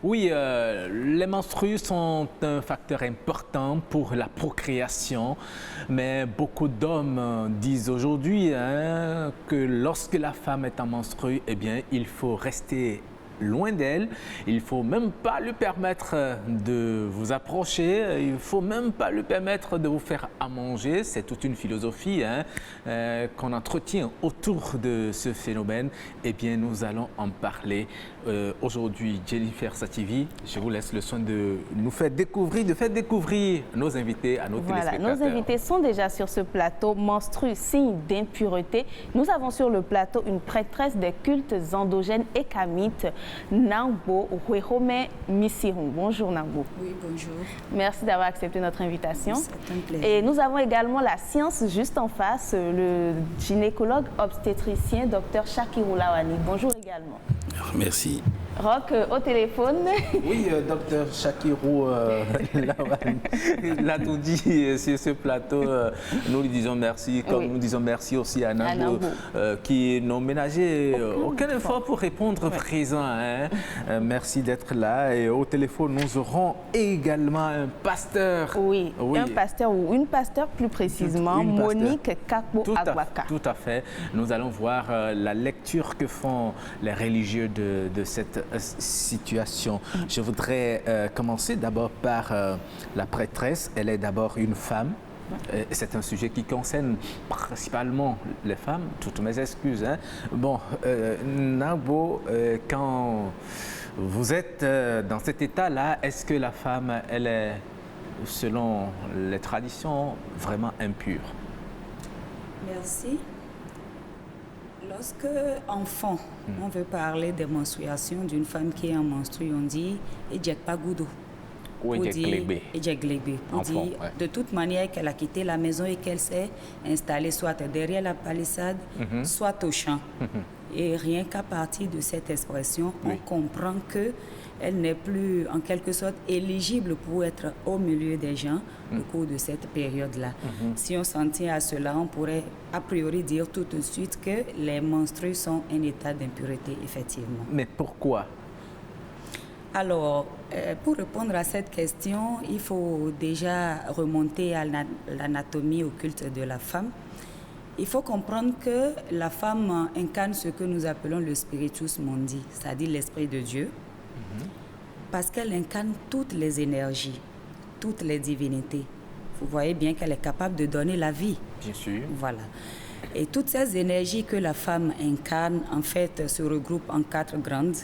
Oui, les menstrues sont un facteur important pour la procréation, mais beaucoup d'hommes disent aujourd'hui que lorsque la femme est en menstrue, eh bien, il faut rester loin d'elle. Il ne faut même pas lui permettre de vous approcher, il ne faut même pas lui permettre de vous faire à manger. C'est toute une philosophie qu'on entretient autour de ce phénomène. Eh bien, nous allons en parler aujourd'hui. Jennifer Sativi, je vous laisse le soin de nous faire découvrir, nos invités à nos téléspectateurs. Nos invités sont déjà sur ce plateau. Menstrues, signe d'impureté. Nous avons sur le plateau une prêtresse des cultes endogènes et kamites, Nangbo Huehome Misirung. Bonjour Nangbo. Oui, bonjour. Merci d'avoir accepté notre invitation. C'est un plaisir. Et nous avons également la science juste en face, le gynécologue obstétricien Dr Shakiru Lawani. Bonjour également. Merci. Roch au téléphone. Oui, docteur Shakiru Lawani, il a tout dit sur ce plateau. Nous lui disons merci, comme nous disons merci aussi à Nangbo, qui n'ont ménagé aucun effort pour répondre présent. Merci d'être là. Et au téléphone, nous aurons également un pasteur. Oui, un pasteur ou une pasteur plus précisément, Monique Kakbo Agwaka. Tout à fait. Nous allons voir la lecture que font les religieux de cette situation. Je voudrais commencer d'abord par la prêtresse. Elle est d'abord une femme. C'est un sujet qui concerne principalement les femmes. Toutes mes excuses. Bon, Nangbo, quand vous êtes dans cet état-là, est-ce que la femme, elle est, selon les traditions, vraiment impure? Merci. Lorsque, enfant, on veut parler des menstruations d'une femme qui est en menstrue, on dit « Ejek Pagoudou ». Ou Ejek Pour dire de toute manière qu'elle a quitté la maison et qu'elle s'est installée soit derrière la palissade, soit au champ. Et rien qu'à partir de cette expression, on comprend qu'elle n'est plus en quelque sorte éligible pour être au milieu des gens au cours de cette période-là. Si on s'en tient à cela, on pourrait a priori dire tout de suite que les menstrues sont un état d'impureté, effectivement. Mais pourquoi? Alors, pour répondre à cette question, il faut déjà remonter à l'anatomie occulte de la femme. Il faut comprendre que la femme incarne ce que nous appelons le spiritus mundi, c'est-à-dire l'esprit de Dieu, parce qu'elle incarne toutes les énergies, toutes les divinités. Vous voyez bien qu'elle est capable de donner la vie. Bien sûr. Voilà. Et toutes ces énergies que la femme incarne, en fait, se regroupent en 4 grandes.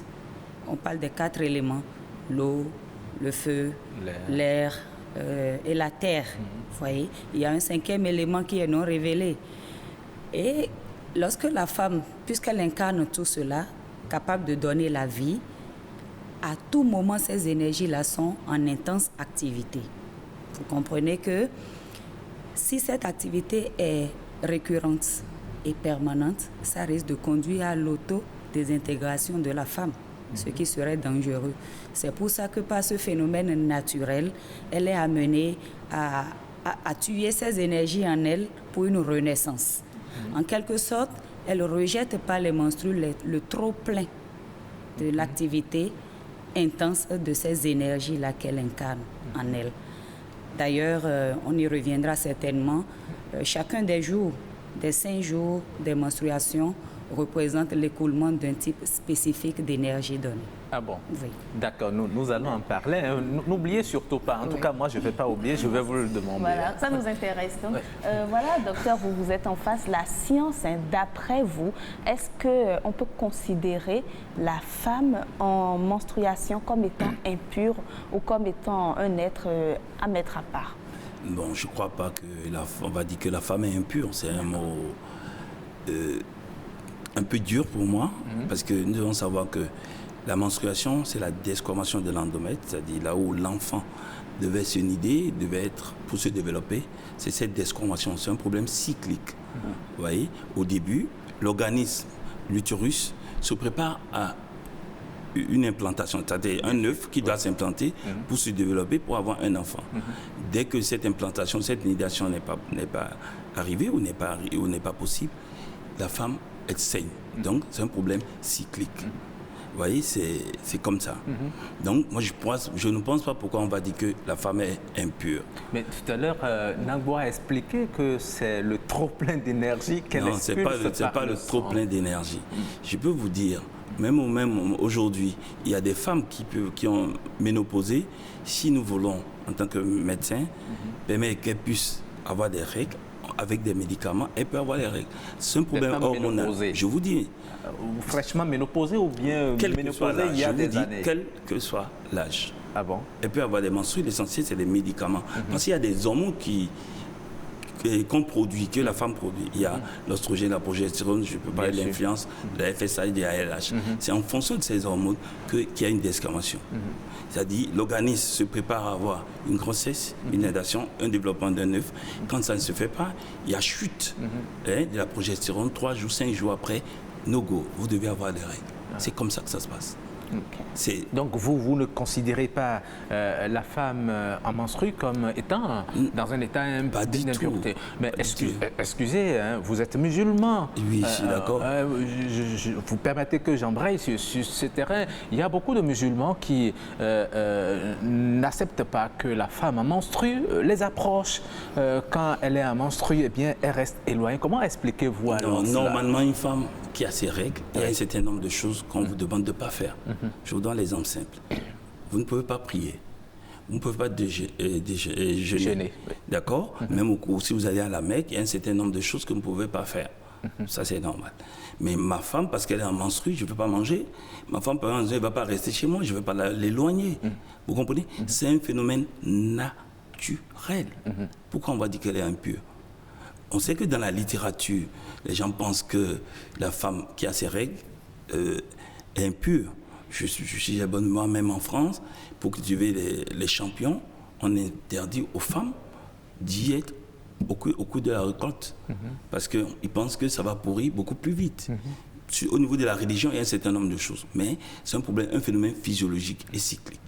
On parle des 4 éléments, l'eau, le feu, l'air et la terre. Vous voyez, il y a un 5e élément qui est non révélé. Et lorsque la femme, puisqu'elle incarne tout cela, capable de donner la vie, à tout moment, ces énergies-là sont en intense activité. Vous comprenez que si cette activité est récurrente et permanente, ça risque de conduire à l'auto-désintégration de la femme, ce qui serait dangereux. C'est pour ça que par ce phénomène naturel, elle est amenée à tuer ces énergies en elle pour une renaissance. En quelque sorte, elle ne rejette pas les menstrues, le trop-plein de l'activité intense de ces énergies-là qu'elle incarne en elle. D'ailleurs, on y reviendra certainement. Chacun des jours, des 5 jours des menstruations, représente l'écoulement d'un type spécifique d'énergie donnée. Ah bon? Oui. D'accord, nous allons en parler. N'oubliez surtout pas. En tout cas, moi, je ne vais pas oublier, je vais vous le demander. Voilà, ça nous intéresse. Donc, voilà, docteur, vous êtes en face. La science, d'après vous, est-ce qu'on peut considérer la femme en menstruation comme étant impure ou comme étant un être à mettre à part? Bon, je ne crois pas on va dire que la femme est impure. C'est un mot un peu dur pour moi, parce que nous devons savoir que la menstruation, c'est la desquamation de l'endomètre, c'est-à-dire là où l'enfant devait se nider, devait être pour se développer. C'est cette desquamation, c'est un problème cyclique. Vous voyez, au début, l'organisme, l'utérus, se prépare à une implantation, c'est-à-dire un œuf qui doit s'implanter pour se développer, pour avoir un enfant. Dès que cette implantation, cette nidation n'est pas arrivée ou n'est pas possible, la femme, elle saigne. Donc, c'est un problème cyclique. Vous voyez, c'est comme ça. Donc, moi, je ne pense pas pourquoi on va dire que la femme est impure. Mais tout à l'heure, Nagbo a expliqué que c'est le trop-plein d'énergie qu'elle expulse. Non, ce n'est pas le trop-plein d'énergie. Je peux vous dire, même aujourd'hui, il y a des femmes qui ont ménopausé. Si nous voulons, en tant que médecin, permettre qu'elles puissent avoir des règles, avec des médicaments, elle peut avoir les règles. C'est un problème hormonal. Je vous dis. Fraîchement ménopausée ou bien ménopausée il y a des années? Quel que soit l'âge. Ah bon? Elle peut avoir des menstrues, l'essentiel c'est les médicaments. Parce qu'il y a des hormones qu'on produit, que la femme produit. Il y a l'oestrogène, la progestérone, je peux parler de l'influence de la FSH, de la ALH. C'est en fonction de ces hormones qu'il y a une desquamation. C'est-à-dire, l'organisme se prépare à avoir une grossesse, une natation, un développement d'un œuf. Quand ça ne se fait pas, il y a chute de la progestérone. 3 jours, 5 jours après, no go, vous devez avoir des règles. C'est comme ça que ça se passe. Donc vous ne considérez pas la femme en menstrue comme étant dans un état d'impureté. Mais excusez, hein, vous êtes musulman. Oui, je suis d'accord. Vous permettez que j'embraye sur ce terrain. Il y a beaucoup de musulmans qui n'acceptent pas que la femme en menstrue les approche. Quand elle est en menstrue, eh bien, elle reste éloignée. Comment expliquez-vous alors normalement, une femme qui a ses règles, il y a un certain nombre de choses qu'on vous demande de ne pas faire. Je vous donne l'exemple simple. Vous ne pouvez pas prier. Vous ne pouvez pas jeûner. D'accord? Même si vous allez à la Mecque, il y a un certain nombre de choses que vous ne pouvez pas faire. Ça, c'est normal. Mais ma femme, parce qu'elle est en menstrue, je ne peux pas manger. Ma femme, par exemple, elle ne va pas rester chez moi, je ne vais pas l'éloigner. Vous comprenez? C'est un phénomène naturel. Pourquoi on va dire qu'elle est impure? On sait que dans la littérature, les gens pensent que la femme qui a ses règles est impure. Je suis à bonne mémoire, même en France, pour cultiver les champignons, on interdit aux femmes d'y être au cours de la récolte. Parce qu'ils pensent que ça va pourrir beaucoup plus vite. Au niveau de la religion, il y a un certain nombre de choses. Mais c'est un phénomène physiologique et cyclique.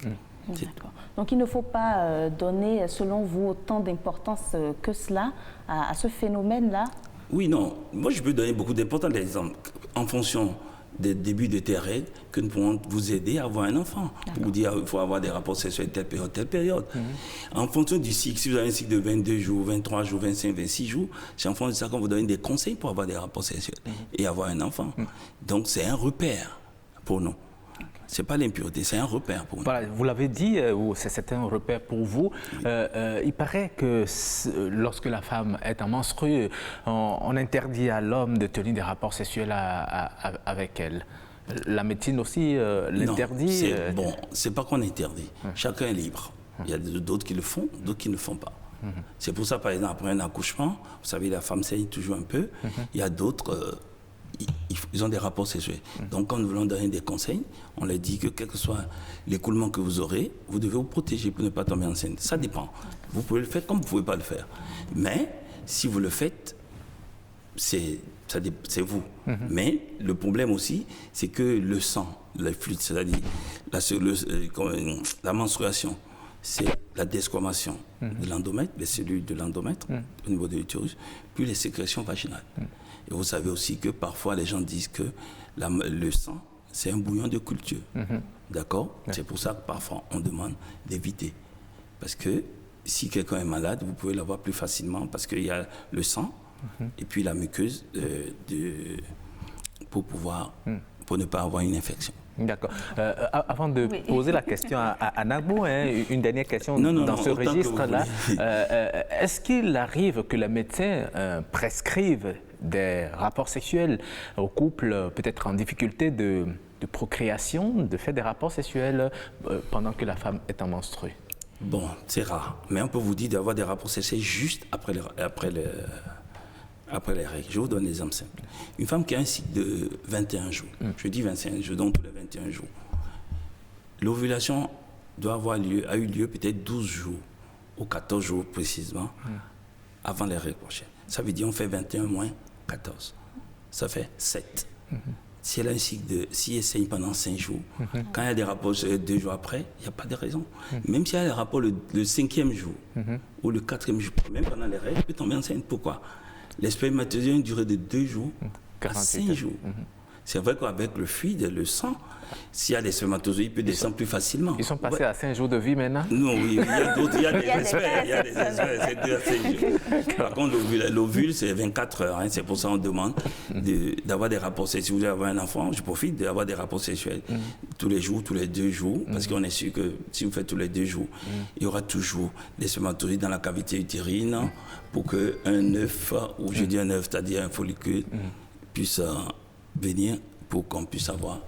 D'accord. Donc il ne faut pas donner, selon vous, autant d'importance que cela à ce phénomène-là? Oui, non. Moi, je peux donner beaucoup d'importance. Exemple, en fonction des débuts de tes règles, que nous pouvons vous aider à avoir un enfant. Pour vous dire qu'il faut avoir des rapports sexuels telle période. En fonction du cycle, si vous avez un cycle de 22 jours, 23 jours, 25, 26 jours, c'est en fonction de ça qu'on vous donne des conseils pour avoir des rapports sexuels et avoir un enfant. Donc c'est un repère pour nous. Ce n'est pas l'impureté, c'est un repère pour nous. Voilà, vous l'avez dit, c'est un repère pour vous. Il paraît que lorsque la femme est en menstrue, on interdit à l'homme de tenir des rapports sexuels avec elle. La médecine aussi l'interdit. Bon, c'est pas qu'on interdit. Chacun est libre. Il y a d'autres qui le font, d'autres qui ne le font pas. C'est pour ça, par exemple, après un accouchement, vous savez, la femme saigne toujours un peu. Il y a d'autres... ils ont des rapports sexuels. Donc, quand nous voulons donner des conseils, on leur dit que quel que soit l'écoulement que vous aurez, vous devez vous protéger pour ne pas tomber enceinte. Ça dépend. Vous pouvez le faire comme vous ne pouvez pas le faire. Mais, si vous le faites, c'est vous. Mais le problème aussi, c'est que le sang, le fluide, c'est-à-dire la menstruation, c'est la desquamation de l'endomètre, les cellules de l'endomètre au niveau de l'utérus, puis les sécrétions vaginales. Et vous savez aussi que parfois les gens disent que le sang, c'est un bouillon de culture. D'accord? C'est pour ça que parfois on demande d'éviter. Parce que si quelqu'un est malade, vous pouvez l'avoir plus facilement parce qu'il y a le sang et puis la muqueuse pour ne pas avoir une infection. D'accord. Avant de poser la question à Nagbo, une dernière question dans ce registre-là. Est-ce qu'il arrive que les médecins prescrivent des rapports sexuels aux couples peut-être en difficulté de procréation, de faire des rapports sexuels pendant que la femme est en menstrue? Bon, c'est rare. Mais on peut vous dire d'avoir des rapports sexuels juste après les règles. Je vous donne un exemple simple. Une femme qui a un cycle de 21 jours, je dis 25 jours, donc tous les 21 jours, l'ovulation a eu lieu peut-être 12 jours ou 14 jours précisément avant les règles prochaines. Ça veut dire on fait 21 moins 14. Ça fait 7. Si elle a un cycle si elle saigne pendant 5 jours, quand il y a des rapports 2 jours après, il n'y a pas de raison. Même s'il y a des rapports le 5e jour ou le 4e jour, même pendant les règles, elle peut tomber enceinte. Pourquoi? Les spermatozoïdes ont une durée de 2 jours à 5 jours. C'est vrai qu'avec le fluide, le sang, s'il y a des spermatozoïdes, il peut descendre plus facilement. Ils sont passés à 5 jours de vie maintenant? Non, oui, il y a d'autres, il y a des espèces, c'est 2 à 5 jours. Par contre, l'ovule, c'est 24 heures. Hein, c'est pour ça qu'on demande d'avoir des rapports sexuels. Si vous voulez avoir un enfant, je profite d'avoir des rapports sexuels tous les jours, tous les 2 jours, parce qu'on est sûr que si vous faites tous les 2 jours, il y aura toujours des spermatozoïdes dans la cavité utérine pour qu'un œuf, ou je dis un œuf, c'est-à-dire un follicule, puisse venir pour qu'on puisse avoir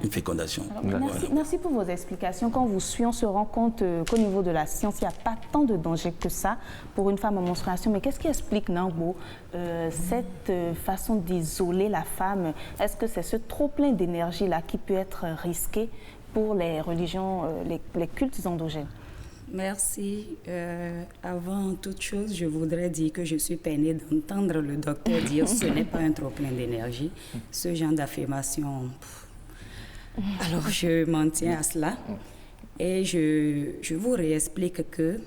une fécondation. Alors, merci pour vos explications. Quand vous suivez, on se rend compte qu'au niveau de la science, il n'y a pas tant de danger que ça pour une femme en menstruation. Mais qu'est-ce qui explique, Nangbo, cette façon d'isoler la femme? Est-ce que c'est ce trop-plein d'énergie-là qui peut être risqué pour les religions, les cultes endogènes? Merci. Avant toute chose, je voudrais dire que je suis peinée d'entendre le docteur dire que ce n'est pas un trop-plein d'énergie. Ce genre d'affirmation... Alors, je m'en tiens à cela et je vous réexplique que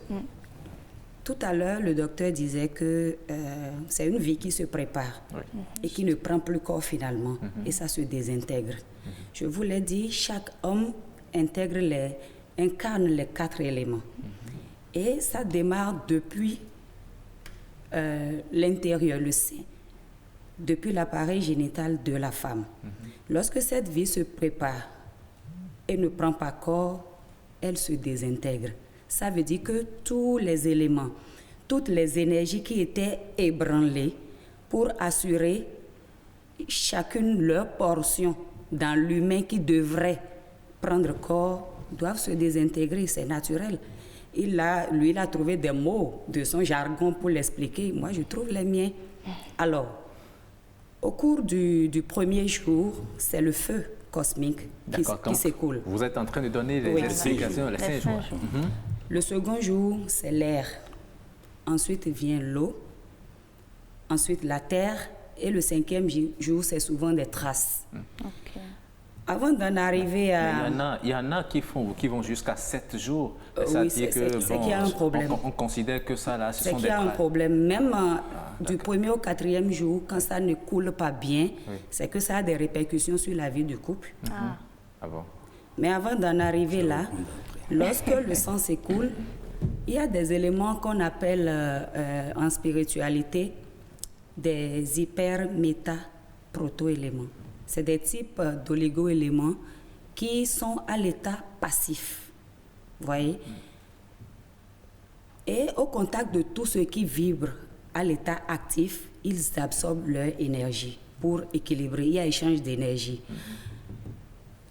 tout à l'heure, le docteur disait que c'est une vie qui se prépare et qui ne prend plus corps finalement et ça se désintègre. Je vous l'ai dit, chaque homme incarne les 4 éléments et ça démarre depuis l'intérieur, le sein, depuis l'appareil génital de la femme. Lorsque cette vie se prépare et ne prend pas corps, elle se désintègre. Ça veut dire que tous les éléments, toutes les énergies qui étaient ébranlées pour assurer chacune leur portion dans l'humain qui devrait prendre corps, doivent se désintégrer, c'est naturel. Il a trouvé des mots de son jargon pour l'expliquer. Moi, je trouve les miens. Alors, au cours du premier jour, c'est le feu cosmique qui s'écoule. Vous êtes en train de donner les explications, les 5 jours. Le second jour, c'est l'air. Ensuite vient l'eau. Ensuite la terre. Et le 5e jour, c'est souvent des traces. Avant d'en arriver à... Il y en a qui vont jusqu'à 7 jours. Oui, c'est qu'il y a un problème. On considère que ça, là, ce sont des traces. C'est qu'il y a un problème. Même du 1er au 4e jour, quand ça ne coule pas bien, c'est que ça a des répercussions sur la vie du couple. Ah bon? Mais avant d'en arriver là, lorsque le sang s'écoule, il y a des éléments qu'on appelle en spiritualité des hyper-méta-proto-éléments. C'est des types d'oligo-éléments qui sont à l'état passif. Vous voyez? Et au contact de tout ce qui vibre à l'état actif, ils absorbent leur énergie pour équilibrer. Il y a échange d'énergie.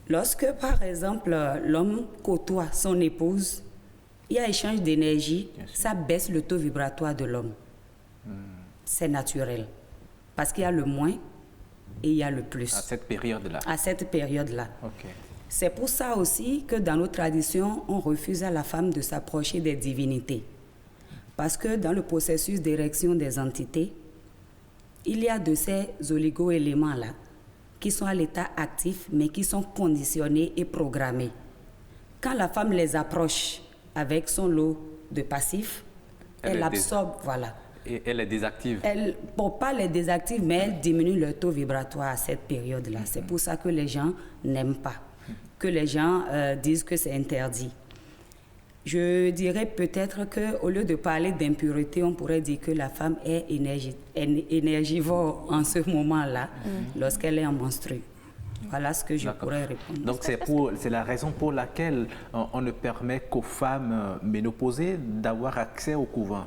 Lorsque, par exemple, l'homme côtoie son épouse, il y a échange d'énergie, ça baisse le taux vibratoire de l'homme. C'est naturel. Parce qu'il y a le moins et il y a le plus. À cette période-là. À cette période-là. C'est pour ça aussi que dans nos traditions, on refuse à la femme de s'approcher des divinités. Parce que dans le processus d'érection des entités, il y a de ces oligo-éléments-là qui sont à l'état actif, mais qui sont conditionnés et programmés. Quand la femme les approche avec son lot de passifs, elle absorbe, voilà. Et elle les désactive. Elle, pour pas les désactive, mais elle diminue leur taux vibratoire à cette période-là. C'est pour ça que les gens n'aiment pas, que les gens disent que c'est interdit. Je dirais peut-être qu'au lieu de parler d'impureté, on pourrait dire que la femme est énergivore en ce moment-là, lorsqu'elle est en menstrue. Voilà ce que je pourrais répondre. Donc c'est la raison pour laquelle on ne permet qu'aux femmes ménopausées d'avoir accès au couvent.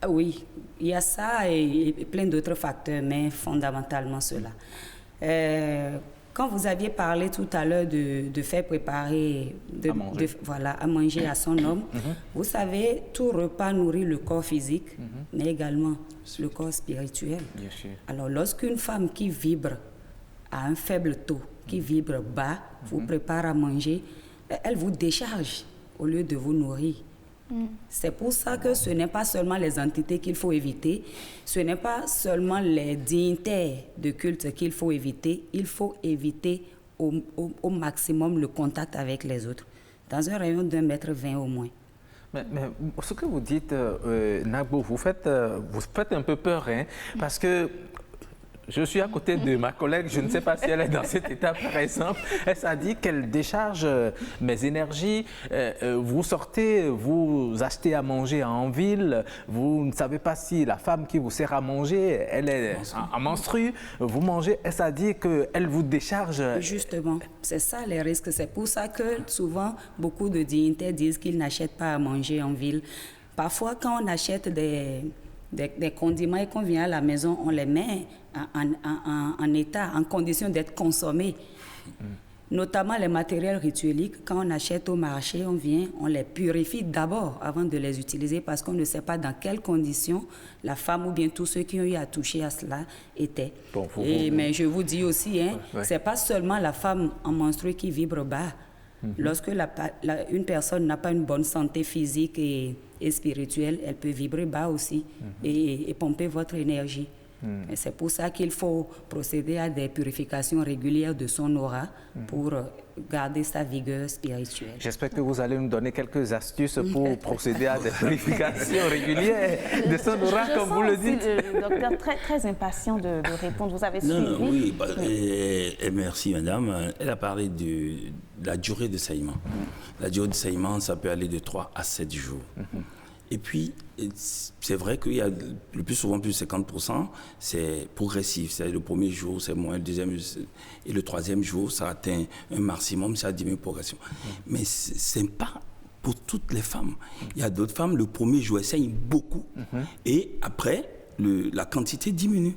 Oui, il y a ça et plein d'autres facteurs, mais fondamentalement cela. Quand vous aviez parlé tout à l'heure de faire préparer à manger à son homme, vous savez, tout repas nourrit le corps physique, mais également le corps spirituel. Bien sûr. Alors, lorsqu'une femme qui vibre à un faible taux, qui vibre bas, vous prépare à manger, elle vous décharge au lieu de vous nourrir. C'est pour ça que ce n'est pas seulement les entités qu'il faut éviter, ce n'est pas seulement les dignitaires de culte qu'il faut éviter, il faut éviter au maximum le contact avec les autres, dans un rayon d'1,20 m au moins. Mais ce que vous dites, Nangbo, vous faites un peu peur, hein, parce que Je suis à côté de ma collègue, je ne sais pas si elle est dans cette étape, par exemple. Elle s'est dit qu'elle décharge mes énergies. Vous sortez, vous achetez à manger en ville, vous ne savez pas si la femme qui vous sert à manger, elle est en menstrue, vous mangez. Elle s'est dit qu'elle vous décharge. Justement, c'est ça les risques. C'est pour ça que souvent, beaucoup de dignitaires disent qu'ils n'achètent pas à manger en ville. Parfois, quand on achète des condiments et qu'on vient à la maison, on les met en état, en condition d'être consommés. Notamment les matériels ritueliques, quand on achète au marché, on les purifie d'abord avant de les utiliser parce qu'on ne sait pas dans quelles conditions la femme ou bien tous ceux qui ont eu à toucher à cela étaient. Bon, mais je vous dis aussi, c'est pas seulement la femme en menstruée qui vibre bas. Lorsque une personne n'a pas une bonne santé physique et spirituelle, elle peut vibrer bas aussi et pomper votre énergie. Et c'est pour ça qu'il faut procéder à des purifications régulières de son aura pour garder sa vigueur spirituelle. J'espère que vous allez nous donner quelques astuces pour procéder à des purifications régulières de son aura, comme vous le dites. Le docteur très impatient de répondre. Vous avez suivi? Oui, et merci madame. Elle a parlé de la durée de saignement. La durée de saignement, ça peut aller de 3 à 7 jours. Et puis, c'est vrai qu'il y a le plus souvent, plus de 50%, c'est progressif. C'est le premier jour, c'est moins, le deuxième et le troisième jour, ça atteint un maximum, ça diminue progression. Mais ce n'est pas pour toutes les femmes. Il y a d'autres femmes, le premier jour, elles saignent beaucoup. Et après, la quantité diminue.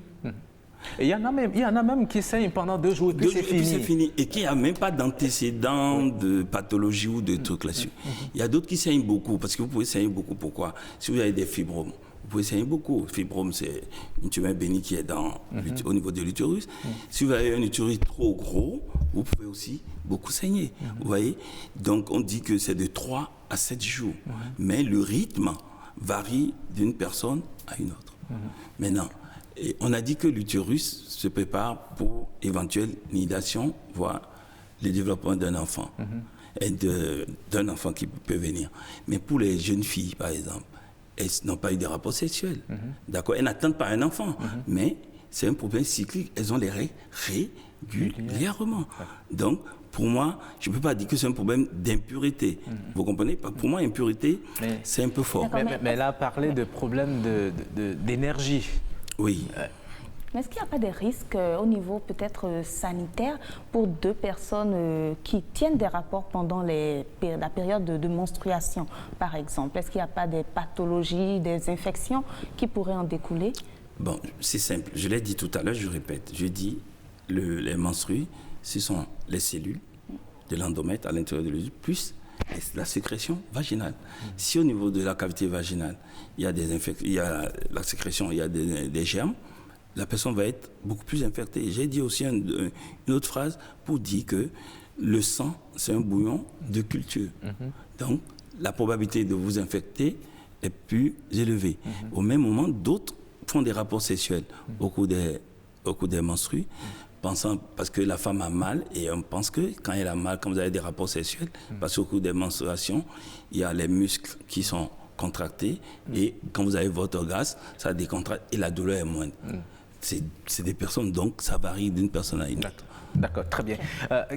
Et il y en a même qui saignent pendant 2 jours et puis c'est fini. Et qui n'a même pas d'antécédents de pathologie ou de trucs là-dessus. Il y a d'autres qui saignent beaucoup, parce que vous pouvez saigner beaucoup. Pourquoi? Si vous avez des fibromes, vous pouvez saigner beaucoup. Fibrome, c'est une tumeur bénigne qui est au niveau de l'utérus. Si vous avez un utérus trop gros, vous pouvez aussi beaucoup saigner. Vous voyez? Donc on dit que c'est de 3 à 7 jours. Mais le rythme varie d'une personne à une autre. Maintenant, et on a dit que l'utérus se prépare pour éventuelle nidation, voire le développement d'un enfant, et d'un enfant qui peut venir. Mais pour les jeunes filles, par exemple, elles n'ont pas eu de rapports sexuels. D'accord? Elles n'attendent pas un enfant, mais c'est un problème cyclique. Elles ont les règles régulièrement. Donc, pour moi, je ne peux pas dire que c'est un problème d'impureté. Vous comprenez? Pour moi, impureté, c'est un peu fort. Mais elle a parlé de problème d'énergie. Oui. Mais est-ce qu'il n'y a pas des risques au niveau peut-être sanitaire pour 2 personnes qui tiennent des rapports pendant la période de menstruation, par exemple? Est-ce qu'il n'y a pas des pathologies, des infections qui pourraient en découler? Bon, c'est simple. Je l'ai dit tout à l'heure, je répète. Je dis, les menstrues, ce sont les cellules de l'endomètre à l'intérieur de l'utérus, plus la sécrétion vaginale. Si au niveau de la cavité vaginale, il y a la sécrétion, il y a des germes, la personne va être beaucoup plus infectée. J'ai dit aussi une autre phrase pour dire que le sang, c'est un bouillon de culture. Donc, la probabilité de vous infecter est plus élevée. Au même moment, d'autres font des rapports sexuels au cours des menstrues, parce que la femme a mal, et on pense que quand elle a mal, quand vous avez des rapports sexuels, parce qu'au cours des menstruations, il y a les muscles qui sont contractés, et quand vous avez votre orgasme, ça décontracte et la douleur est moindre. C'est des personnes, donc ça varie d'une personne à une autre. D'accord, très bien.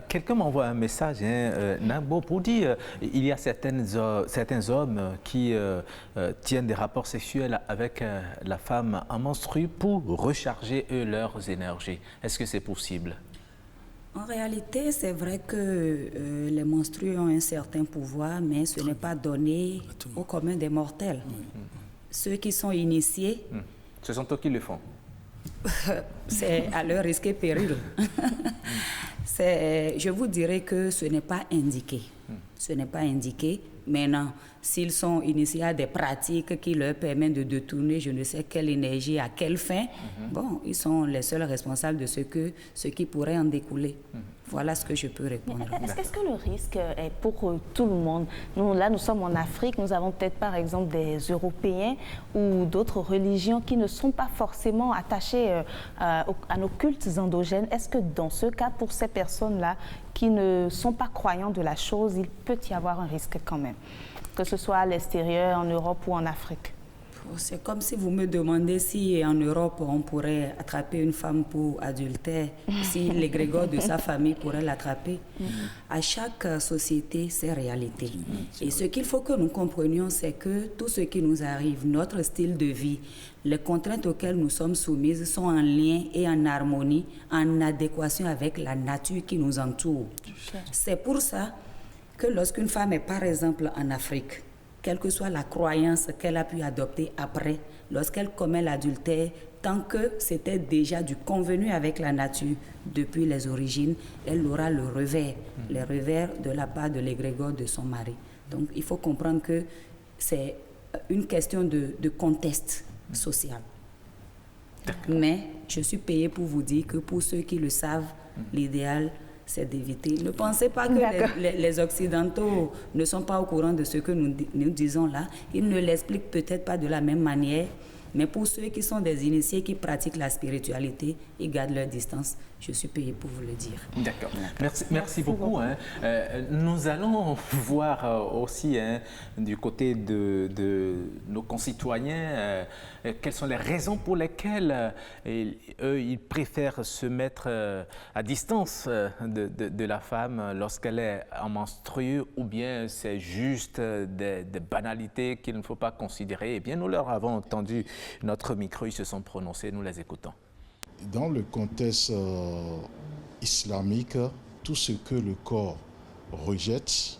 Quelqu'un m'envoie un message, Nabo, pour dire il y a certains hommes qui tiennent des rapports sexuels avec la femme en menstrue pour recharger leurs énergies. Est-ce que c'est possible? En réalité, c'est vrai que les menstrues ont un certain pouvoir, mais ce n'est pas donné au commun des mortels. Ceux qui sont initiés... Ce sont eux qui le font. C'est à leur risque et péril. Je vous dirais que ce n'est pas indiqué. Ce n'est pas indiqué. Maintenant, s'ils sont initiés à des pratiques qui leur permettent de détourner je ne sais quelle énergie, à quelle fin, bon, ils sont les seuls responsables de ce qui pourrait en découler. Voilà ce que je peux répondre. Est-ce que le risque est pour tout le monde? Nous sommes en Afrique, nous avons peut-être par exemple des Européens ou d'autres religions qui ne sont pas forcément attachées à nos cultes endogènes. Est-ce que dans ce cas, pour ces personnes-là qui ne sont pas croyants de la chose, il peut y avoir un risque quand même, que ce soit à l'extérieur, en Europe ou en Afrique? C'est comme si vous me demandez si en Europe on pourrait attraper une femme pour adultère, si l'égrégore de sa famille pourrait l'attraper. À chaque société, c'est réalité. Et ce qu'il faut que nous comprenions, c'est que tout ce qui nous arrive, notre style de vie, les contraintes auxquelles nous sommes soumises sont en lien et en harmonie, en adéquation avec la nature qui nous entoure. C'est pour ça que lorsqu'une femme est par exemple en Afrique, quelle que soit la croyance qu'elle a pu adopter après, lorsqu'elle commet l'adultère, tant que c'était déjà du convenu avec la nature depuis les origines, elle aura le revers de la part de l'égrégore de son mari. Donc il faut comprendre que c'est une question de contexte social. Mais je suis payée pour vous dire que pour ceux qui le savent, l'idéal, c'est d'éviter. Ne pensez pas que les Occidentaux ne sont pas au courant de ce que nous disons là. Ils ne l'expliquent peut-être pas de la même manière, mais pour ceux qui sont des initiés, qui pratiquent la spiritualité, ils gardent leur distance. Je suis payée pour vous le dire. D'accord. Merci beaucoup. Nous allons voir aussi du côté de nos concitoyens quelles sont les raisons pour lesquelles ils préfèrent se mettre à distance de la femme lorsqu'elle est en menstrue, ou bien c'est juste des banalités qu'il ne faut pas considérer. Eh bien, nous leur avons entendu notre micro, ils se sont prononcés, nous les écoutons. Dans le contexte islamique, tout ce que le corps rejette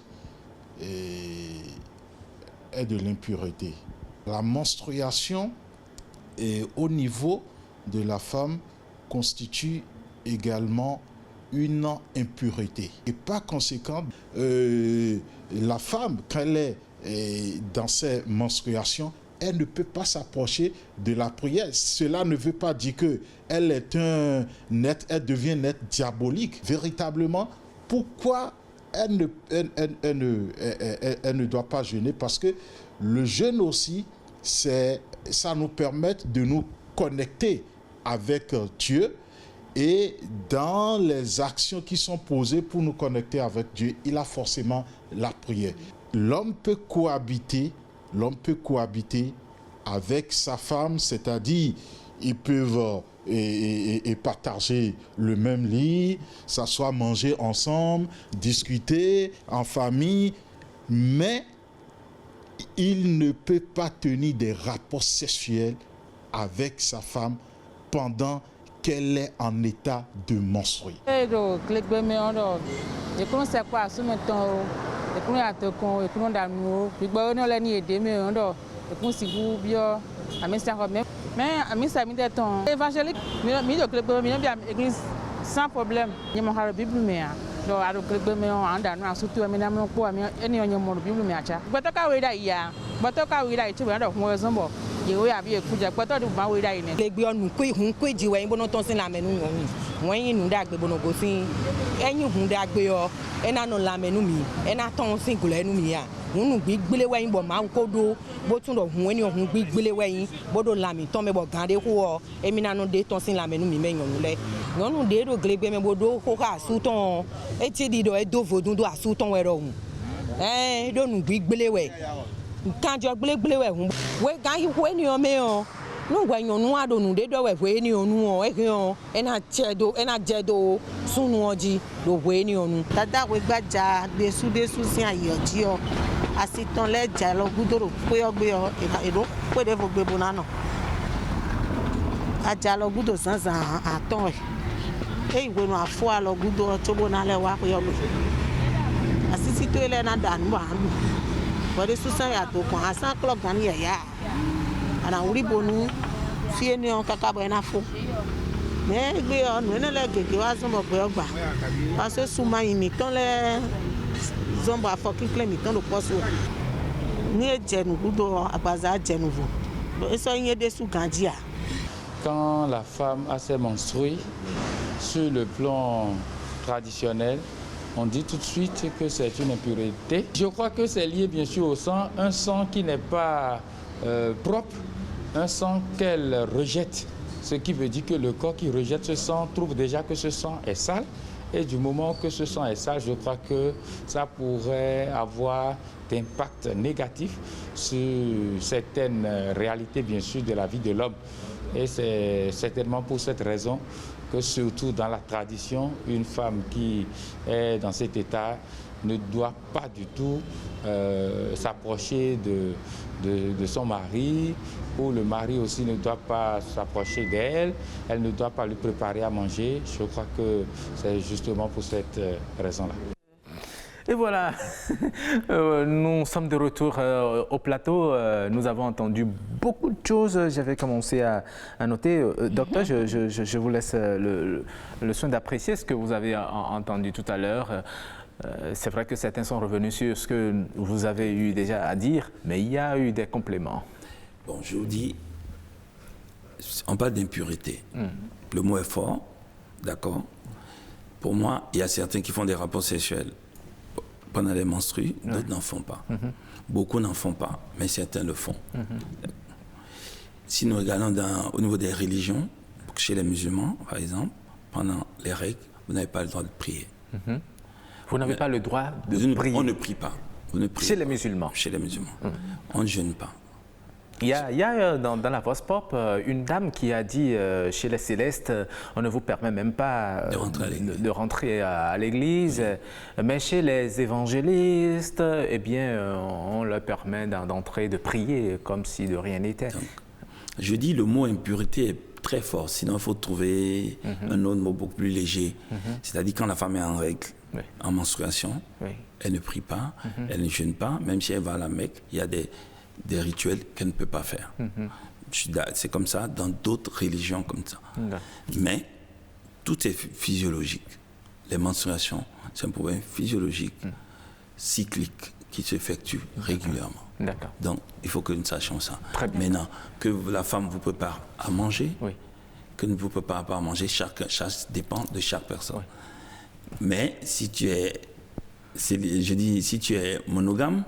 est de l'impureté. La menstruation au niveau de la femme constitue également une impureté. Et par conséquent, la femme, quand elle est dans ses menstruations, elle ne peut pas s'approcher de la prière. Cela ne veut pas dire qu'elle est elle devient un être diabolique. Véritablement, pourquoi elle ne doit pas jeûner? Parce que le jeûne aussi, ça nous permet de nous connecter avec Dieu. Et dans les actions qui sont posées pour nous connecter avec Dieu, il a forcément la prière. L'homme peut cohabiter avec sa femme, c'est-à-dire ils peuvent partager le même lit, s'asseoir, manger ensemble, discuter en famille, mais il ne peut pas tenir des rapports sexuels avec sa femme pendant qu'elle est en état de menstruer. Sans problème. Je me suis Bible mais donc à le mais on a surtout mais na mo ko mi eni onye mo Bible me acha. Gbeto ka we dai ya. Gbeto ka we dai ti we do fun we sombo. Ye we abi e kuja gbeto du ma we dai ni. Le gbe onu ku ihun ku ji we bo no ton sin la menu yon. Won yin nu da gbe bo no go sin. Eyin hun da gbe yo. E na no la menu mi. E na ton sin gule nu mi ya. Unu gbigbele we yin bo ma ko do bo tun do hun eni ohun gbigbele we yin bo do la mi ton me bo gande ku o. Emi na no de ton sin la menu mi me yon le. Non de do glegbe me bodo ko ka suton e ti di do e do vodun do asuton we ro hun do nu gbigbele we kan jo gbigbele we hun we gan hi we ni o me o nu we yan nu ado nu de do we ni onu o e na jedo sunu oji do we ni onu dada we gbaja de su sin ayoji o asitan le ja lo gudoro pe ogbe o e do pe de fo gbe bonana aja lo gudo sansan aton e ngwe no afo alo gudo to bona le wa ko yobe asisi to ele na dan ba nu bode susan ya to kon asan clock gan ya ana uri bonu fie ni on kaka bo na fo me gbe o nu ne le gege wa zon bo gbe ogba parce suma yin mi ton le zombo afo kinkle mi ton lo poso ni ejenu gudo agbaza jenu vo eso yin de su ganjia. Quand la femme a ses menstrues, sur le plan traditionnel, on dit tout de suite que c'est une impureté. Je crois que c'est lié bien sûr au sang, un sang qui n'est pas propre, un sang qu'elle rejette. Ce qui veut dire que le corps qui rejette ce sang trouve déjà que ce sang est sale Et du moment que ce sang est sale, je crois que ça pourrait avoir d'impact négatif sur certaines réalités, bien sûr, de la vie de l'homme. Et c'est certainement pour cette raison que, surtout dans la tradition, une femme qui est dans cet état ne doit pas du tout s'approcher de son mari, ou le mari aussi ne doit pas s'approcher d'elle, elle ne doit pas lui préparer à manger. Je crois que c'est justement pour cette raison-là. Et voilà, nous sommes de retour au plateau. Nous avons entendu beaucoup de choses. J'avais commencé à noter. Docteur, je vous laisse le soin d'apprécier ce que vous avez entendu tout à l'heure. C'est vrai que certains sont revenus sur ce que vous avez eu déjà à dire, mais il y a eu des compléments. Bon, je vous dis, on parle d'impureté. Le mot est fort, d'accord. Pour moi, il y a certains qui font des rapports sexuels pendant les menstrues, d'autres n'en font pas. Beaucoup n'en font pas, mais certains le font. Si nous regardons au niveau des religions, chez les musulmans, par exemple, pendant les règles, vous n'avez pas le droit de prier. Vous n'avez pas le droit de prier. On ne prie pas. Chez les musulmans. Chez les musulmans. On ne jeûne pas. Il y a dans la Voix Pop une dame qui a dit chez les Célestes, on ne vous permet même pas de rentrer à l'église, mais chez les évangélistes, eh bien, on leur permet d'entrer, de prier comme si de rien n'était. Je dis le mot impureté est très fort, sinon il faut trouver un autre mot beaucoup plus léger. C'est-à-dire quand la femme est en règle, en menstruation, elle ne prie pas, elle ne jeûne pas, même si elle va à la Mecque, il y a des rituels qu'elle ne peut pas faire. C'est comme ça dans d'autres religions comme ça. Mais tout est physiologique. Les menstruations, c'est un problème physiologique, cyclique, qui s'effectue régulièrement. Donc, il faut que nous sachions ça. Maintenant, que la femme vous prépare à manger, que ne vous prépare pas à manger, chaque dépend de chaque personne. Mais si tu es, si tu es monogame,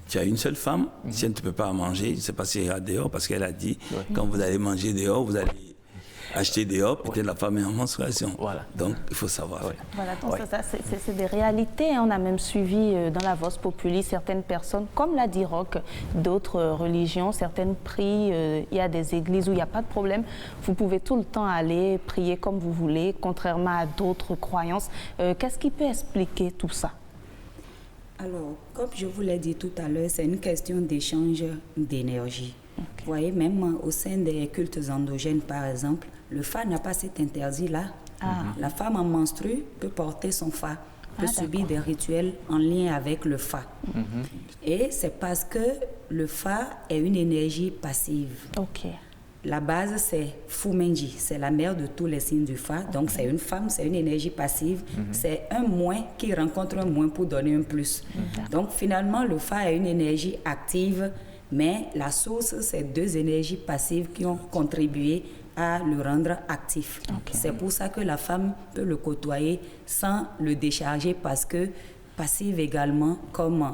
tu as une seule femme, si elle ne te peut pas à manger, je ne sais pas si elle ira dehors, parce qu'elle a dit, quand vous allez manger dehors, vous allez acheter dehors, peut-être la femme est en menstruation. Donc, il faut savoir. Voilà, donc ça, c'est des réalités. On a même suivi dans la Vox Populi certaines personnes, comme l'a dit Roch, d'autres religions, certaines prient, il y a des églises où il n'y a pas de problème. Vous pouvez tout le temps aller prier comme vous voulez, contrairement à d'autres croyances. Qu'est-ce qui peut expliquer tout ça? Alors, comme je vous l'ai dit tout à l'heure, c'est une question d'échange d'énergie. Vous voyez, même au sein des cultes endogènes, par exemple, le fa n'a pas cet interdit-là. La femme en menstrue peut porter son fa, peut subir des rituels en lien avec le fa. Et c'est parce que le fa est une énergie passive. La base, c'est Fumenji, c'est la mère de tous les signes du fa. Donc, c'est une femme, c'est une énergie passive. C'est un moins qui rencontre un moins pour donner un plus. Donc, finalement, le fa est une énergie active, mais la source, c'est deux énergies passives qui ont contribué à le rendre actif. C'est pour ça que la femme peut le côtoyer sans le décharger, parce que passive également comme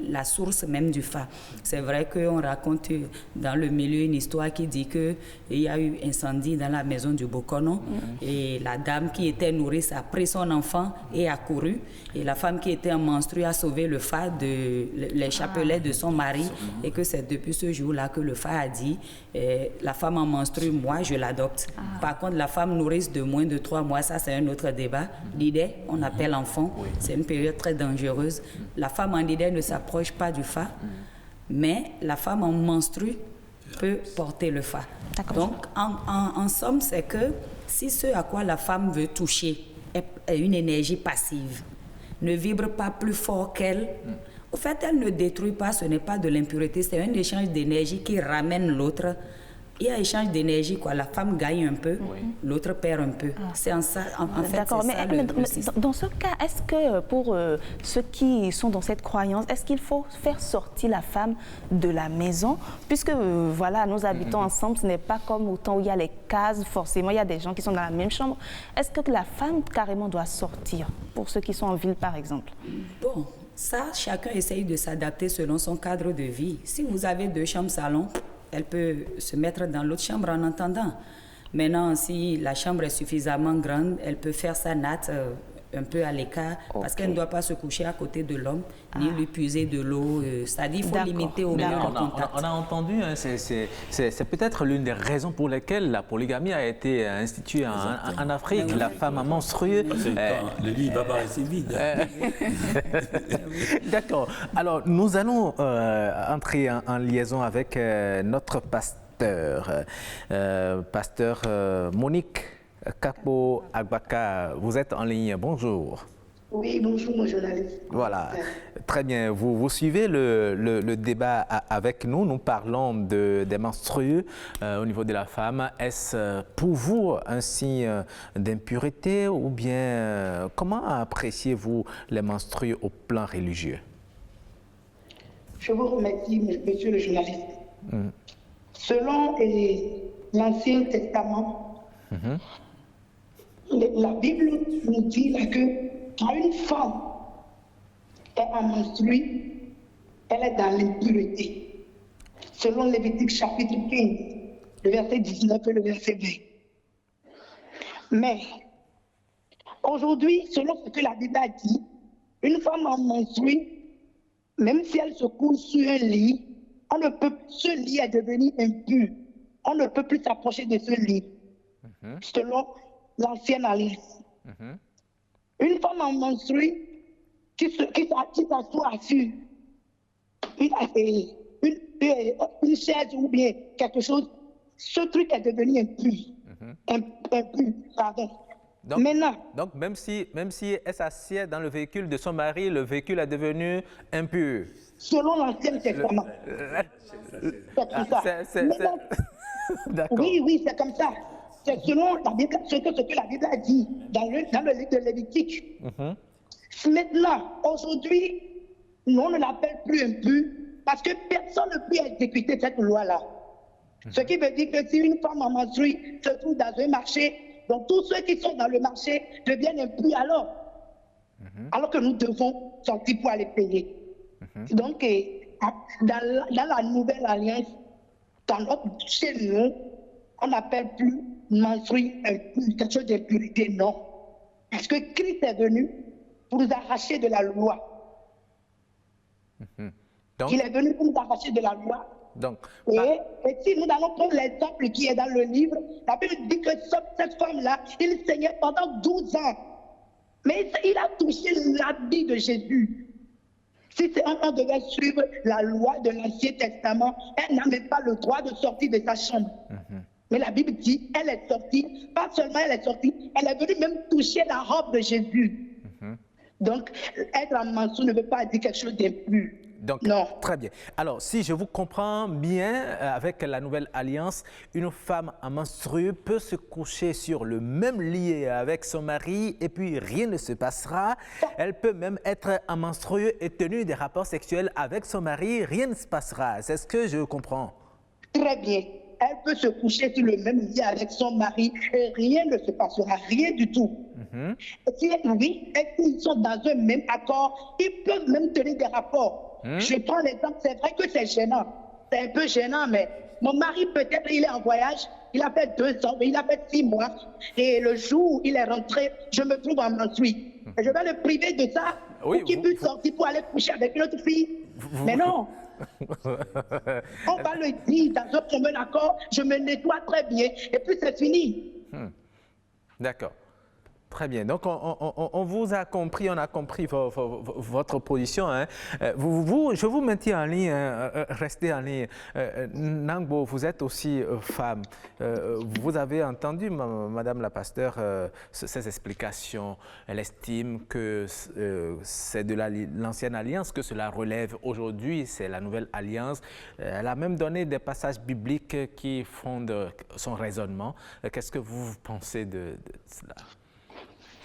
la source même du fa. C'est vrai qu'on raconte dans le milieu une histoire qui dit qu'il y a eu incendie dans la maison du Bokono et la dame qui était nourrice a pris son enfant et a couru, et la femme qui était en menstrue a sauvé le fa les chapelets de son mari, et que c'est depuis ce jour-là que le fa a dit la femme en menstrue, moi je l'adopte. Par contre, la femme nourrice de moins de 3 mois, ça c'est un autre débat. L'idée, on appelle enfant, c'est une période très dangereuse. La femme en idée ne s'approche pas du fa, mais la femme en menstrue peut porter le fa. Donc, en somme, c'est que si ce à quoi la femme veut toucher est une énergie passive, ne vibre pas plus fort qu'elle, au fait, elle ne détruit pas, ce n'est pas de l'impureté, c'est un échange d'énergie qui ramène l'autre. Il y a échange d'énergie, quoi. La femme gagne un peu, l'autre perd un peu. C'est en ça, en fait, d'accord, mais dans ce cas, est-ce que pour ceux qui sont dans cette croyance, est-ce qu'il faut faire sortir la femme de la maison? Puisque, voilà, nous habitons ensemble, ce n'est pas comme au temps où il y a les cases, forcément, il y a des gens qui sont dans la même chambre. Est-ce que la femme, carrément, doit sortir, pour ceux qui sont en ville, par exemple? Bon, ça, chacun essaye de s'adapter selon son cadre de vie. Si vous avez 2 chambres salon, elle peut se mettre dans l'autre chambre en attendant. Maintenant, si la chambre est suffisamment grande, elle peut faire sa natte un peu à l'écart, parce qu'elle ne doit pas se coucher à côté de l'homme, ni lui puiser de l'eau. C'est-à-dire qu'il faut limiter au mieux le contact. On a entendu, hein, c'est peut-être l'une des raisons pour lesquelles la polygamie a été instituée en Afrique. La femme a menstrué. Le lit ne va pas rester vide. D'accord. Alors, nous allons entrer en liaison avec notre pasteur, Monique Capo Agbaka. Vous êtes en ligne. Bonjour. Oui, bonjour, mon journaliste. Voilà, très bien. Vous suivez le débat avec nous. Nous parlons des menstrues au niveau de la femme. Est-ce pour vous un signe d'impureté ou bien comment appréciez-vous les menstrues au plan religieux? Je vous remercie, monsieur le journaliste. Selon l'Ancien Testament, la Bible nous dit là que quand une femme est en menstrue, elle est dans l'impureté. Selon Lévitique chapitre 15, le verset 19 et le verset 20. Mais aujourd'hui, selon ce que la Bible a dit, une femme en menstrue, même si elle se couche sur un lit, ce lit est devenu impur. On ne peut plus s'approcher de ce lit, selon l'Ancienne Alliance. Une femme en menstrue qui s'assoit sur une chaise ou bien quelque chose, ce truc est devenu impur. Pardon. Donc même si elle s'assied dans le véhicule de son mari, le véhicule est devenu impur. Selon l'Ancien Testament. C'est comme ça. D'accord. Oui, c'est comme ça. C'est selon la Bible, ce que la Bible a dit dans le livre de Lévitique. Maintenant, aujourd'hui, nous, on ne l'appelle plus impur parce que personne ne peut exécuter cette loi-là. Ce qui veut dire que si une femme en menstrue se trouve dans un marché, donc tous ceux qui sont dans le marché deviennent impurs alors que nous devons sortir pour aller payer. Donc, dans la nouvelle alliance, chez nous, on n'appelle plus menstrue quelque chose d'impurité, non. Parce que Christ est venu pour nous arracher de la loi. Donc, il est venu pour nous arracher de la loi. Donc, et si nous allons prendre l'exemple qui est dans le livre, la Bible dit que cette femme-là, il saignait pendant 12 ans. Mais il a touché l'habit de Jésus. Si on devait suivre la loi de l'Ancien Testament, elle n'a même pas le droit de sortir de sa chambre. Mais la Bible dit, elle est sortie, pas seulement elle est sortie, elle est venue même toucher la robe de Jésus. Donc, être en menstrue ne veut pas dire quelque chose d'impur. Donc, non. Très bien. Alors, si je vous comprends bien, avec la nouvelle alliance, une femme en menstrue peut se coucher sur le même lit avec son mari et puis rien ne se passera. Elle peut même être en menstrue et tenir des rapports sexuels avec son mari, rien ne se passera. C'est ce que je comprends. Très bien. Elle peut se coucher sur le même lit avec son mari et rien ne se passera, rien du tout. Oui, ils sont dans un même accord, ils peuvent même tenir des rapports. Je prends l'exemple, c'est vrai que c'est gênant, c'est un peu gênant, mais mon mari peut-être il est en voyage, il a fait 2 ans, il a fait 6 mois, et le jour où il est rentré, je me trouve en menstrue. Je vais le priver de ça pour qu'il puisse sortir pour aller coucher avec une autre fille. Mais non. On va le dire dans un commun accord, je me nettoie très bien, et puis c'est fini. D'accord. Très bien. Donc, on vous a compris, on a compris votre position. Hein. Je vous maintiens en ligne, restez en ligne. Nangbo, vous êtes aussi femme. Vous avez entendu, Madame la pasteure, ces explications. Elle estime que c'est de l'ancienne alliance que cela relève aujourd'hui, c'est la nouvelle alliance. Elle a même donné des passages bibliques qui fondent son raisonnement. Qu'est-ce que vous pensez de cela?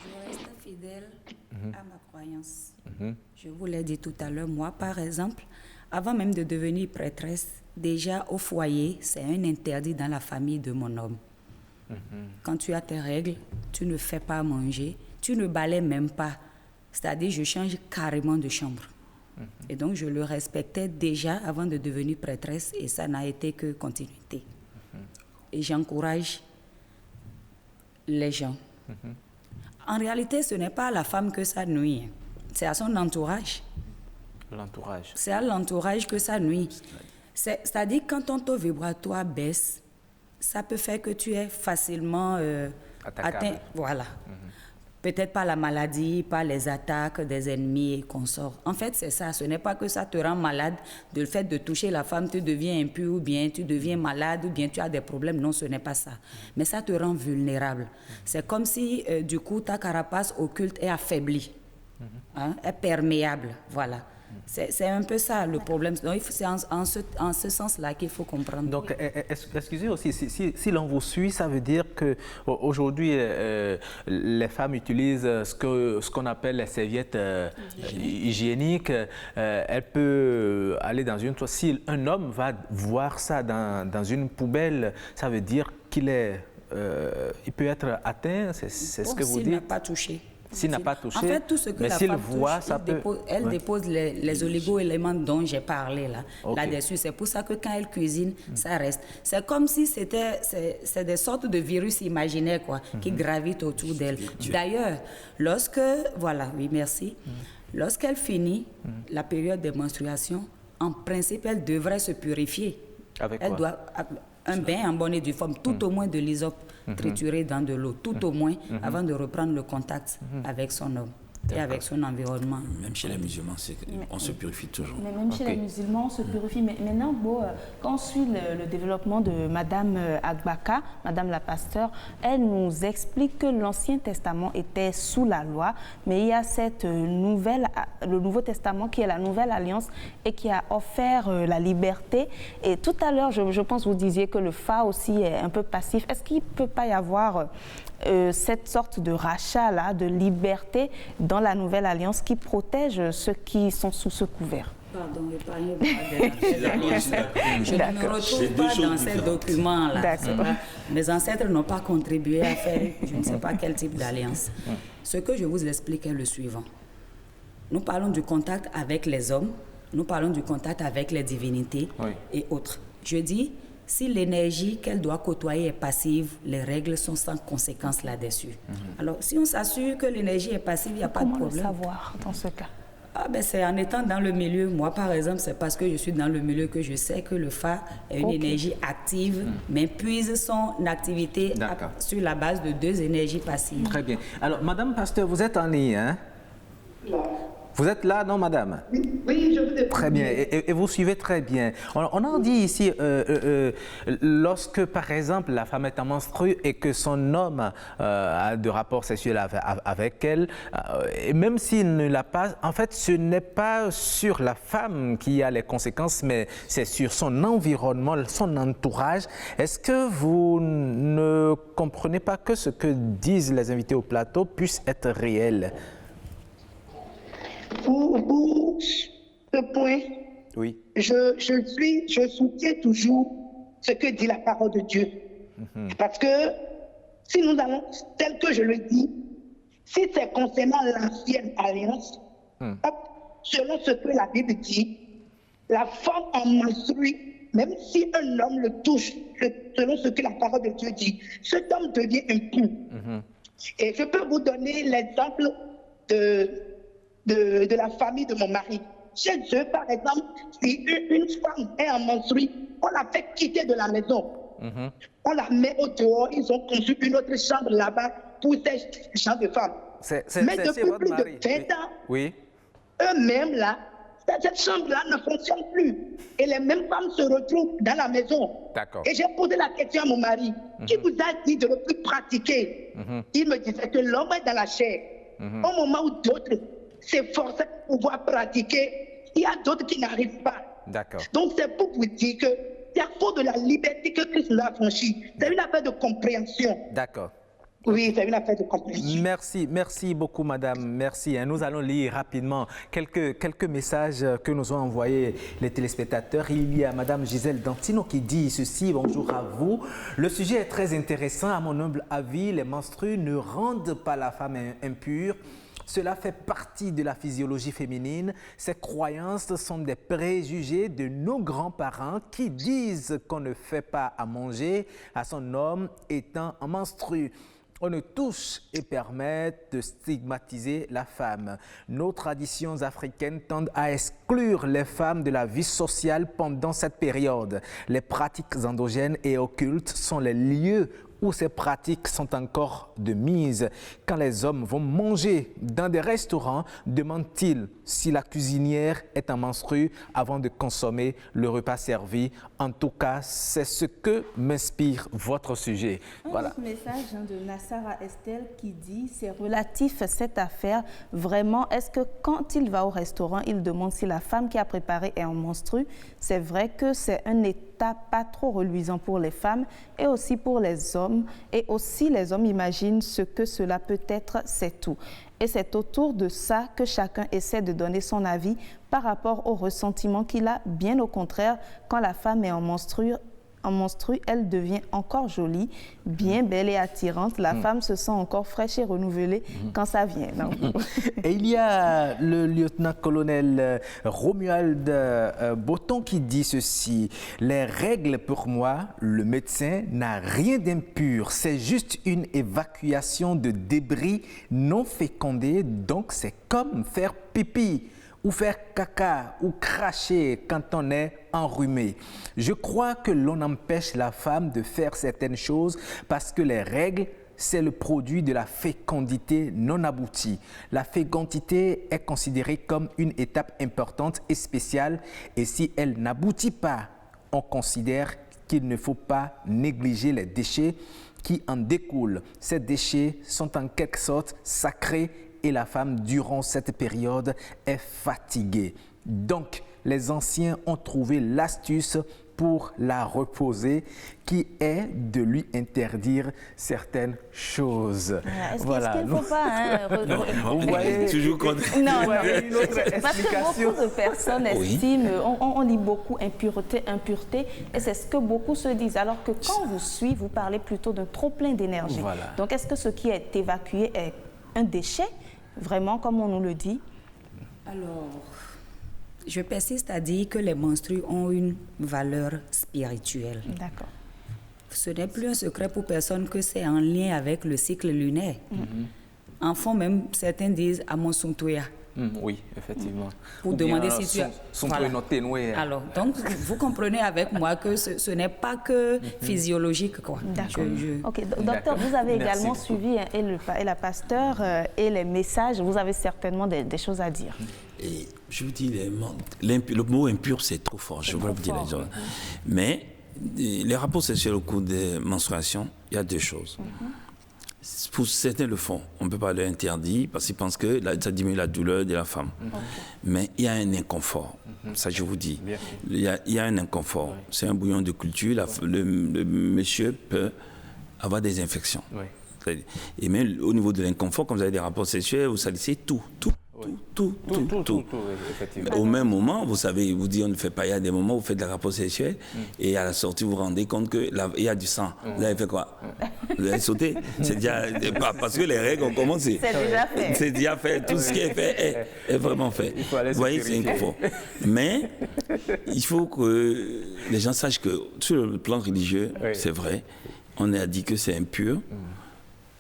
Je reste fidèle à ma croyance. Je vous l'ai dit tout à l'heure, moi par exemple, avant même de devenir prêtresse, déjà au foyer, c'est un interdit dans la famille de mon homme. Quand tu as tes règles, tu ne fais pas manger, tu ne balais même pas. C'est-à-dire, je change carrément de chambre. Et donc, je le respectais déjà avant de devenir prêtresse et ça n'a été que continuité. Et j'encourage les gens. En réalité, ce n'est pas à la femme que ça nuit, c'est à son entourage. L'entourage. C'est à l'entourage que ça nuit. C'est-à-dire quand ton taux vibratoire baisse, ça peut faire que tu es facilement atteint. Voilà. Peut-être par la maladie, par les attaques des ennemis et consorts. En fait, c'est ça. Ce n'est pas que ça te rend malade. De le fait de toucher la femme, tu deviens impur ou bien tu deviens malade ou bien tu as des problèmes. Non, ce n'est pas ça. Mais ça te rend vulnérable. C'est comme si, du coup, ta carapace occulte est affaiblie, est perméable. Voilà. C'est un peu ça le problème. C'est en ce sens-là qu'il faut comprendre. Donc, excusez aussi, si l'on vous suit, ça veut dire qu'aujourd'hui, les femmes utilisent ce qu'on appelle les serviettes hygiéniques. Elle peut aller dans une... Si un homme va voir ça dans une poubelle, ça veut dire qu'il il peut être atteint, c'est ce que vous dites? S'il n'a pas touché. S'il n'a pas touché, en fait, tout ce que mais la s'il femme voit, touche, ça peut... elle dépose les oligo-éléments dont j'ai parlé là-dessus. C'est pour ça que quand elle cuisine, ça reste. C'est comme si c'est des sortes de virus imaginaires qui gravitent autour d'elle. D'ailleurs, lorsqu'elle finit la période de menstruation, en principe, elle devrait se purifier. Avec elle quoi? doit un bain en bonne et due forme, tout au moins de l'hysope trituré dans de l'eau, tout au moins avant de reprendre le contact avec son homme et avec son environnement. Même chez les musulmans, on se purifie toujours. Mais même chez les musulmans, on se purifie. Mais maintenant, quand on suit le développement de Madame Agbaka, Madame la pasteur, elle nous explique que l'Ancien Testament était sous la loi, mais il y a le Nouveau Testament qui est la Nouvelle Alliance et qui a offert la liberté. Et tout à l'heure, je pense que vous disiez que le fa aussi est un peu passif. Est-ce qu'il ne peut pas y avoir cette sorte de rachat-là, de liberté dans la Nouvelle Alliance qui protège ceux qui sont sous ce couvert? Pardon, je ne me retrouve pas dans ces documents-là. Mes ancêtres n'ont pas contribué à faire je ne sais pas quel type d'alliance. Ce que je vous explique est le suivant. Nous parlons du contact avec les hommes, nous parlons du contact avec les divinités et autres. Je dis, si l'énergie qu'elle doit côtoyer est passive, les règles sont sans conséquence là-dessus. Alors, si on s'assure que l'énergie est passive, il n'y a pas de problème. Comment le savoir dans ce cas? C'est en étant dans le milieu. Moi, par exemple, c'est parce que je suis dans le milieu que je sais que le Fa est une énergie active, mais puise son activité sur la base de 2 énergies passives. Très bien. Alors, Madame Pasteur, vous êtes en ligne, hein? Vous êtes là, non, madame? Oui, je vous écoute. Très bien, et vous suivez très bien. On en dit ici, lorsque, par exemple, la femme est en menstrue et que son homme a de rapports sexuels avec elle, et même s'il ne l'a pas, en fait, ce n'est pas sur la femme qui a les conséquences, mais c'est sur son environnement, son entourage. Est-ce que vous ne comprenez pas que ce que disent les invités au plateau puisse être réel? Pour ce point, oui. je soutiens toujours ce que dit la parole de Dieu. Parce que si nous allons, tel que je le dis, si c'est concernant l'ancienne alliance, selon ce que la Bible dit, la femme en menstrue, même si un homme le touche, selon ce que la parole de Dieu dit, cet homme devient impur. Et je peux vous donner l'exemple de la famille de mon mari. Chez eux, par exemple, si une femme est en menstrue, on la fait quitter de la maison. On la met au dehors, ils ont conçu une autre chambre là-bas pour ces gens de femmes. Mais depuis plus de 20 ans, eux-mêmes là, cette chambre-là ne fonctionne plus. Et les mêmes femmes se retrouvent dans la maison. Et j'ai posé la question à mon mari, qui vous a dit de ne plus pratiquer? Il me disait que l'homme est dans la chair. Au moment où d'autres s'efforcent de pouvoir pratiquer, il y a d'autres qui n'arrivent pas. Donc c'est pour vous dire que c'est à cause de la liberté que Christ nous a franchie. C'est une affaire de compréhension. Oui, c'est une affaire de compréhension. Merci beaucoup, madame. Merci. Nous allons lire rapidement quelques messages que nous ont envoyés les téléspectateurs. Il y a madame Gisèle Dantino qui dit ceci. Bonjour à vous. Le sujet est très intéressant. À mon humble avis, les menstrues ne rendent pas la femme impure. Cela fait partie de la physiologie féminine. Ces croyances sont des préjugés de nos grands-parents qui disent qu'on ne fait pas à manger à son homme étant en menstrue. on ne touche et permet de stigmatiser la femme. Nos traditions africaines tendent à exclure les femmes de la vie sociale pendant cette période. Les pratiques endogènes et occultes sont les lieux où ces pratiques sont encore de mise. Quand les hommes vont manger dans des restaurants, demandent-ils si la cuisinière est en menstrue avant de consommer le repas servi? En tout cas, c'est ce que m'inspire votre sujet. Voilà. Un message de Nassara Estelle qui dit c'est relatif cette affaire. Vraiment, est-ce que quand il va au restaurant, il demande si la femme qui a préparé est en menstrue? C'est vrai que c'est un état pas trop reluisant pour les femmes et aussi pour les hommes. Et aussi les hommes imaginent ce que cela peut être, c'est tout. Et c'est autour de ça que chacun essaie de donner son avis par rapport au ressentiment qu'il a. Bien au contraire, quand la femme est en menstrue, elle devient encore jolie, bien belle et attirante. La femme se sent encore fraîche et renouvelée quand ça vient. Et il y a le lieutenant-colonel Romuald Botton qui dit ceci: les règles pour moi, le médecin n'a rien d'impur, c'est juste une évacuation de débris non fécondés, donc c'est comme faire pipi ou faire caca ou cracher quand on est enrhumé. Je crois que l'on empêche la femme de faire certaines choses parce que les règles, c'est le produit de la fécondité non aboutie. La fécondité est considérée comme une étape importante et spéciale et si elle n'aboutit pas, on considère qu'il ne faut pas négliger les déchets qui en découlent. Ces déchets sont en quelque sorte sacrés et la femme, durant cette période, est fatiguée. Donc, les anciens ont trouvé l'astuce pour la reposer, qui est de lui interdire certaines choses. Voilà. Est-ce qu'il ne faut pas... vous voyez toujours qu'on... Non, parce que beaucoup de personnes estiment, on lit beaucoup impureté, et c'est ce que beaucoup se disent. Alors que quand vous suivez, vous parlez plutôt d'un trop-plein d'énergie. Voilà. Donc, est-ce que ce qui est évacué est un déchet, vraiment, comme on nous le dit? Alors, je persiste à dire que les menstrues ont une valeur spirituelle. D'accord. Ce n'est plus un secret pour personne que c'est en lien avec le cycle lunaire. Enfant même, certains disent « Amonsuntoya ». Oui, effectivement. Pour demander si tu as... Voilà. Alors, donc, vous comprenez avec moi que ce n'est pas que physiologique, quoi. D'accord. Ok, docteur, vous avez également suivi et la pasteur et les messages. Vous avez certainement des choses à dire. Et je vous dis, le mot impur, c'est trop fort. Je veux vous dire les gens. Mais les rapports sexuels au cours des menstruations, il y a deux choses. Pour certains le font, on ne peut pas l'interdire parce qu'ils pensent que ça diminue la douleur de la femme. Mais il y a un inconfort, ça je vous dis. Il y a un inconfort. C'est un bouillon de culture, le monsieur peut avoir des infections. Et même au niveau de l'inconfort, quand vous avez des rapports sexuels, vous salissez tout. Au même moment, vous savez, vous dites on ne fait pas, il y a des moments où vous faites des rapports sexuels et à la sortie vous vous rendez compte qu'il y a du sang. Vous avez fait quoi? Vous avez sauté? C'est déjà, parce que les règles ont commencé. C'est déjà fait. C'est déjà fait. Tout ce qui est fait est vraiment fait. Vous voyez, c'est inconfort. Mais il faut que les gens sachent que sur le plan religieux, c'est vrai, on a dit que c'est impur.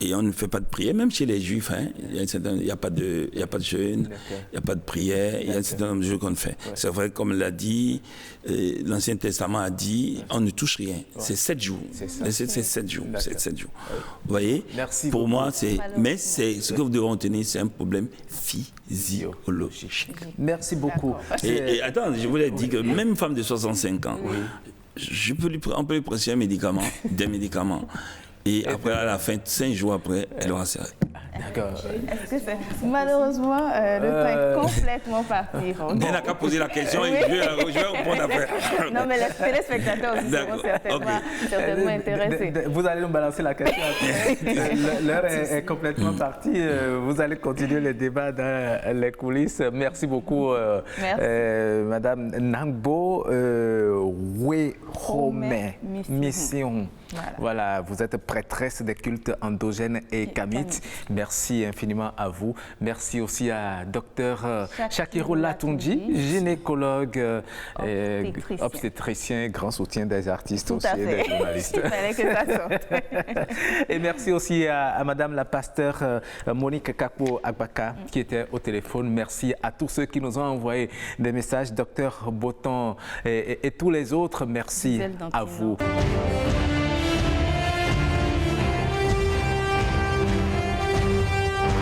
Et on ne fait pas de prière, même chez les juifs. Hein, il n'y a pas de jeûne, il n'y a pas de prière, il y a un certain nombre de choses qu'on fait. C'est vrai, comme l'a dit, l'Ancien Testament a dit, on ne touche rien. C'est 7 jours. C'est 7 jours. C'est 7 jours. Vous voyez? Merci pour beaucoup. Moi, mais ce que vous devez retenir, c'est un problème physiologique. Merci beaucoup. Et attends, je voulais dire que même une femme de 65 ans, on peut lui prescrire des médicaments. Et après, à la fin, 5 jours après, elle aura serré. D'accord. Malheureusement, le temps est complètement parti. Elle n'a qu'à poser la question et je vais répondre après. Non, mais les téléspectateurs aussi seront certainement intéressés. Vous allez nous balancer la question après. L'heure est complètement partie. Vous allez continuer le débat dans les coulisses. Merci beaucoup, Madame Nangbo Wehome Mission. Voilà, vous êtes prêtresse des cultes endogènes et kamites. Merci infiniment à vous. Merci aussi à Dr Shakirou Latunji, gynécologue, obstétricien, grand soutien des artistes aussi et des journalistes. Il fallait que ça sorte. Et merci aussi à Madame la pasteur Monique Kakpo Agbaka qui était au téléphone. Merci à tous ceux qui nous ont envoyé des messages, Docteur Boton et tous les autres. Merci à vous.